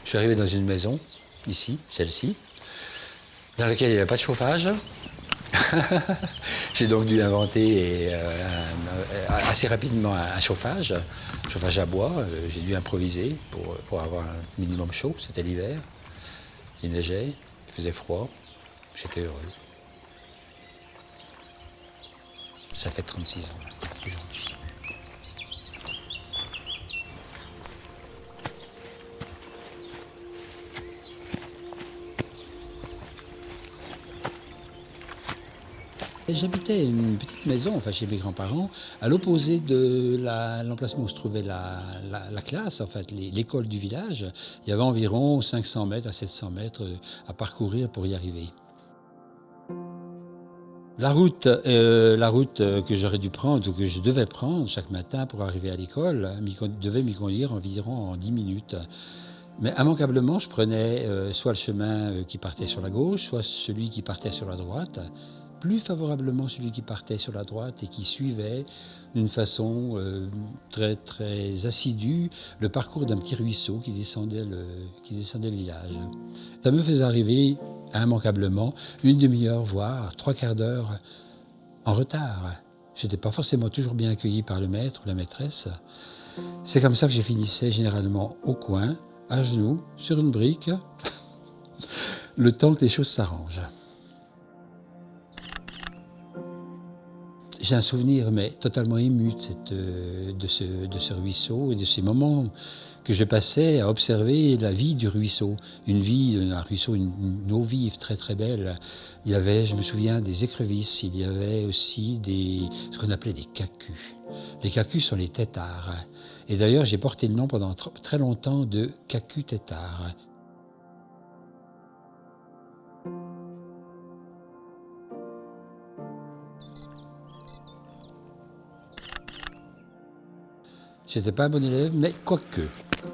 Je suis arrivé dans une maison, ici, celle-ci, dans laquelle il n'y avait pas de chauffage. J'ai donc dû inventer assez rapidement un chauffage à bois. J'ai dû improviser pour avoir un minimum chaud. C'était l'hiver. Il neigeait, il faisait froid. J'étais heureux. Ça fait 36 ans aujourd'hui. J'habitais une petite maison, enfin chez mes grands-parents, à l'opposé de l'emplacement où se trouvait la classe, en fait, l'école du village. Il y avait environ 500 mètres à 700 mètres à parcourir pour y arriver. La route que j'aurais dû prendre, ou que je devais prendre chaque matin pour arriver à l'école, devait m'y conduire environ en 10 minutes. Mais immanquablement, je prenais soit le chemin qui partait sur la gauche, soit celui qui partait sur la droite. Plus favorablement celui qui partait sur la droite et qui suivait d'une façon très, très assidue le parcours d'un petit ruisseau qui descendait le village. Ça me faisait arriver immanquablement une demi-heure, voire 3/4 d'heure en retard. Je n'étais pas forcément toujours bien accueilli par le maître ou la maîtresse. C'est comme ça que je finissais généralement au coin, à genoux, sur une brique, le temps que les choses s'arrangent. J'ai un souvenir mais totalement ému de ce ruisseau et de ces moments que je passais à observer la vie du ruisseau. Un ruisseau, une eau vive très très belle. Il y avait, je me souviens, des écrevisses, il y avait aussi ce qu'on appelait des cacus. Les cacus sont les têtards. Et d'ailleurs, j'ai porté le nom pendant très longtemps de cacus têtards. J'étais pas un bon élève, mais quoique,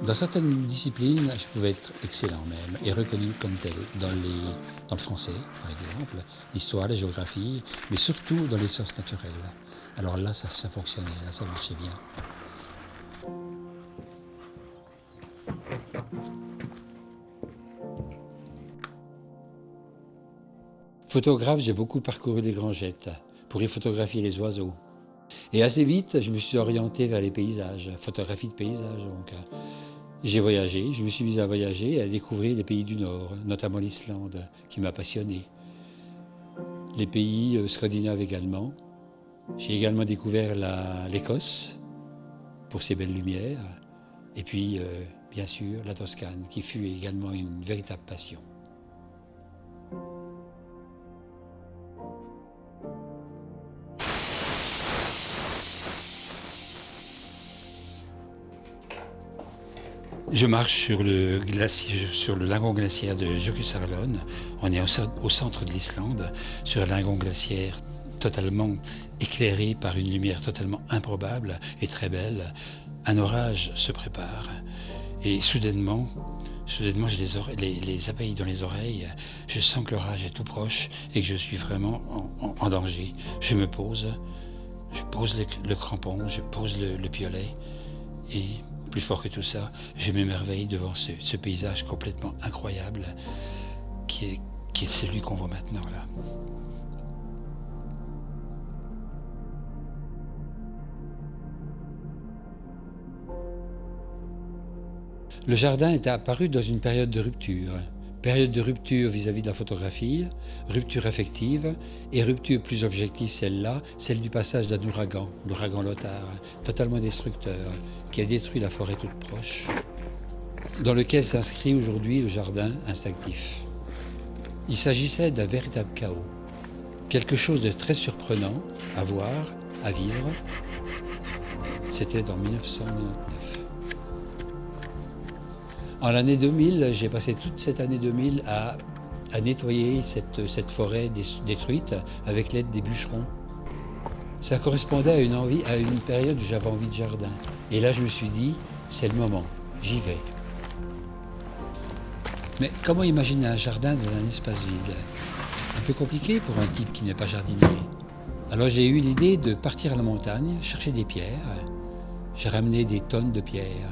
dans certaines disciplines, je pouvais être excellent même, et reconnu comme tel, dans le français, par exemple, l'histoire, la géographie, mais surtout dans les sciences naturelles. Alors là, ça fonctionnait, là, ça marchait bien. Photographe, j'ai beaucoup parcouru les Grangettes pour y photographier les oiseaux. Et assez vite, je me suis orienté vers les paysages, photographie de paysages. Donc, j'ai voyagé, je me suis mis à voyager et à découvrir les pays du Nord, notamment l'Islande, qui m'a passionné. Les pays scandinaves également. J'ai également découvert l'Écosse pour ses belles lumières. Et puis, bien sûr, la Toscane, qui fut également une véritable passion. Je marche sur le lagon glaciaire de Jökulsárlón. On est au centre de l'Islande, sur un lagon glaciaire totalement éclairé par une lumière totalement improbable et très belle. Un orage se prépare et soudainement j'ai les appareils dans les oreilles. Je sens que l'orage est tout proche et que je suis vraiment en danger. Je pose le crampon, je pose le piolet et plus fort que tout ça, je m'émerveille devant ce paysage complètement incroyable qui est celui qu'on voit maintenant là. Le jardin est apparu dans une période de rupture. Période de rupture vis-à-vis de la photographie, rupture affective et rupture plus objective celle-là, celle du passage d'un ouragan, l'ouragan Lothar, totalement destructeur, qui a détruit la forêt toute proche, dans lequel s'inscrit aujourd'hui le jardin instinctif. Il s'agissait d'un véritable chaos, quelque chose de très surprenant à voir, à vivre. C'était en 1999. En l'année 2000, j'ai passé toute cette année 2000 à nettoyer cette forêt détruite avec l'aide des bûcherons. Ça correspondait à une période où j'avais envie de jardin. Et là, je me suis dit, c'est le moment, j'y vais. Mais comment imaginer un jardin dans un espace vide? Un peu compliqué pour un type qui n'est pas jardinier. Alors j'ai eu l'idée de partir à la montagne, chercher des pierres. J'ai ramené des tonnes de pierres.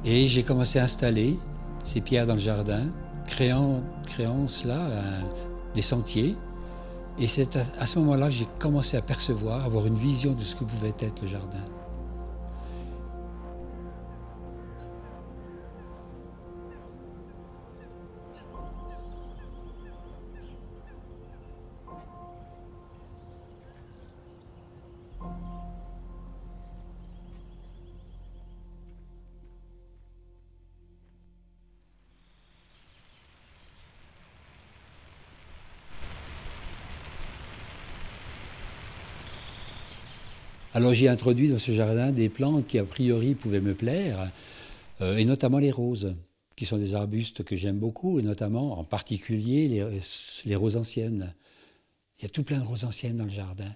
Et j'ai commencé à installer ces pierres dans le jardin, créant cela des sentiers. Et c'est à ce moment-là que j'ai commencé à percevoir, avoir une vision de ce que pouvait être le jardin. Alors j'ai introduit dans ce jardin des plantes qui a priori pouvaient me plaire, et notamment les roses, qui sont des arbustes que j'aime beaucoup, et notamment en particulier les roses anciennes. Il y a tout plein de roses anciennes dans le jardin.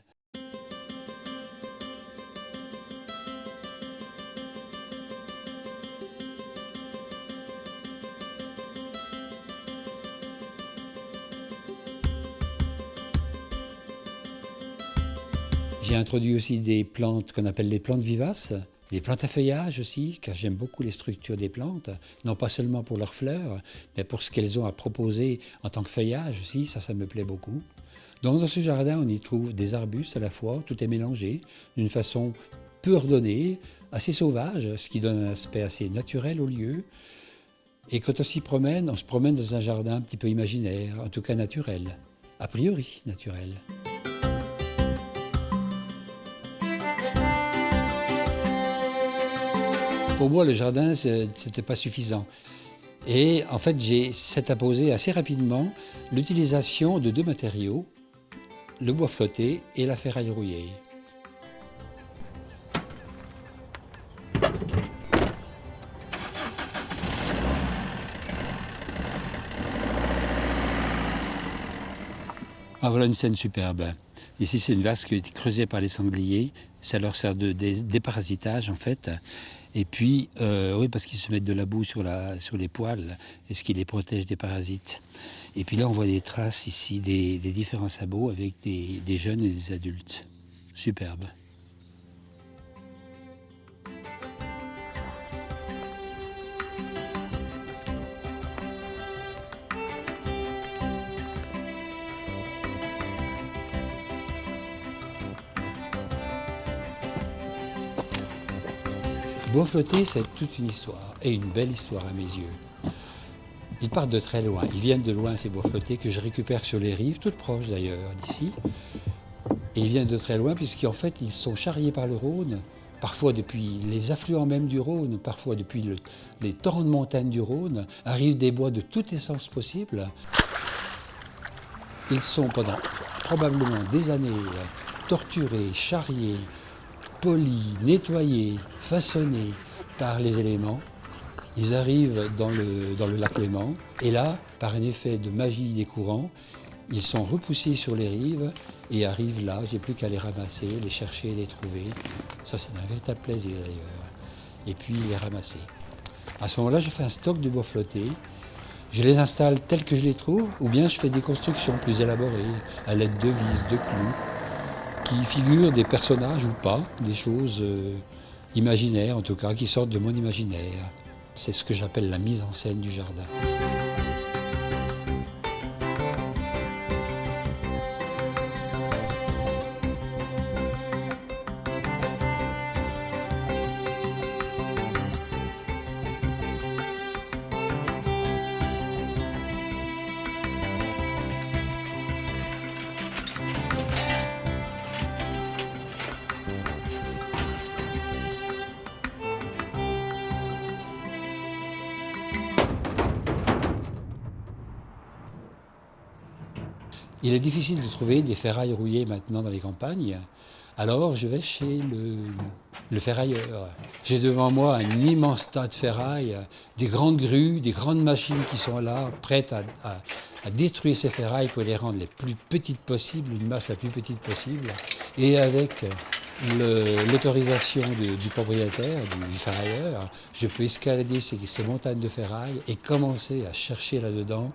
J'ai introduit aussi des plantes qu'on appelle les plantes vivaces, des plantes à feuillage aussi, car j'aime beaucoup les structures des plantes, non pas seulement pour leurs fleurs, mais pour ce qu'elles ont à proposer en tant que feuillage aussi, ça me plaît beaucoup. Donc dans ce jardin, on y trouve des arbustes à la fois, tout est mélangé d'une façon peu ordonnée, assez sauvage, ce qui donne un aspect assez naturel au lieu. Et quand on s'y promène, on se promène dans un jardin un petit peu imaginaire, en tout cas naturel, a priori naturel. Pour moi, le jardin, ce n'était pas suffisant. Et en fait, s'est imposé assez rapidement l'utilisation de deux matériaux, le bois flotté et la ferraille rouillée. Ah, voilà une scène superbe. Ici, c'est une vasque qui est creusée par les sangliers. Ça leur sert de déparasitage, en fait. Et puis, oui, parce qu'ils se mettent de la boue sur les poils, et ce qui les protège des parasites. Et puis là, on voit des traces ici, des différents sabots avec des jeunes et des adultes. Superbe. Bois flotté, c'est toute une histoire, et une belle histoire à mes yeux. Ils partent de très loin, ils viennent de loin ces bois flottés que je récupère sur les rives, toutes proches d'ailleurs d'ici. Et ils viennent de très loin puisqu'en fait ils sont charriés par le Rhône, parfois depuis les affluents même du Rhône, parfois depuis les torrents de montagne du Rhône, arrivent des bois de toute essence possible. Ils sont pendant probablement des années torturés, charriés, polis, nettoyés, façonnés par les éléments. Ils arrivent dans le lac Léman et là, par un effet de magie des courants, ils sont repoussés sur les rives et arrivent là. J'ai plus qu'à les ramasser, les chercher, les trouver. Ça, c'est un véritable plaisir d'ailleurs. Et puis les ramasser. À ce moment-là, je fais un stock de bois flotté. Je les installe tels que je les trouve, ou bien je fais des constructions plus élaborées, à l'aide de vis, de clous, qui figurent des personnages ou pas, des choses imaginaires en tout cas, qui sortent de mon imaginaire. C'est ce que j'appelle la mise en scène du jardin. Il est difficile de trouver des ferrailles rouillées maintenant dans les campagnes, alors je vais chez le ferrailleur. J'ai devant moi un immense tas de ferrailles, des grandes grues, des grandes machines qui sont là, prêtes à détruire ces ferrailles pour les rendre les plus petites possibles, une masse la plus petite possible. Et avec l'autorisation du propriétaire, du ferrailleur, je peux escalader ces montagnes de ferrailles et commencer à chercher là-dedans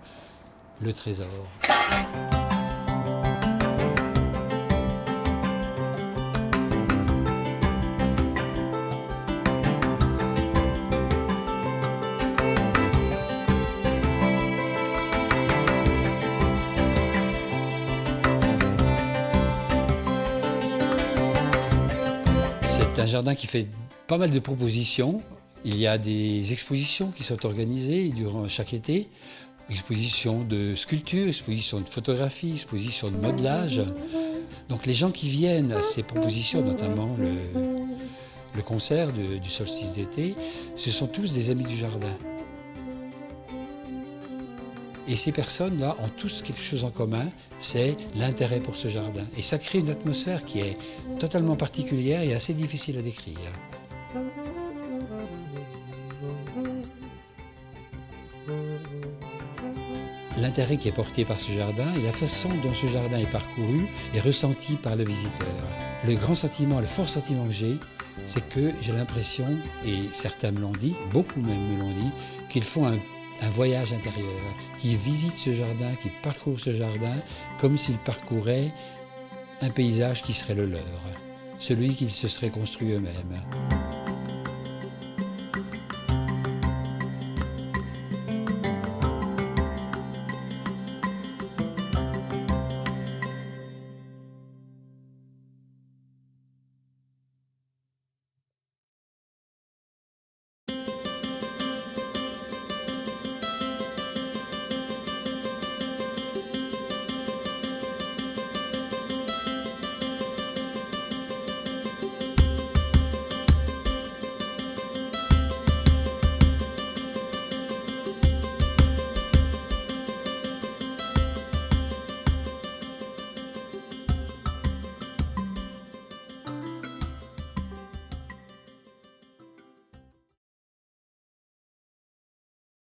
le trésor. C'est un jardin qui fait pas mal de propositions. Il y a des expositions qui sont organisées durant chaque été. Expositions de sculpture, expositions de photographie, expositions de modelage. Donc les gens qui viennent à ces propositions, notamment le concert du solstice d'été, ce sont tous des amis du jardin. Et ces personnes-là ont tous quelque chose en commun, c'est l'intérêt pour ce jardin. Et ça crée une atmosphère qui est totalement particulière et assez difficile à décrire. L'intérêt qui est porté par ce jardin et la façon dont ce jardin est parcouru est ressenti par le visiteur. Le grand sentiment, le fort sentiment que c'est que j'ai l'impression, et certains me l'ont dit, beaucoup même me l'ont dit, qu'ils font un voyage intérieur, qu'ils visitent ce jardin, qu'ils parcourent ce jardin comme s'ils parcouraient un paysage qui serait le leur, celui qu'ils se seraient construit eux-mêmes.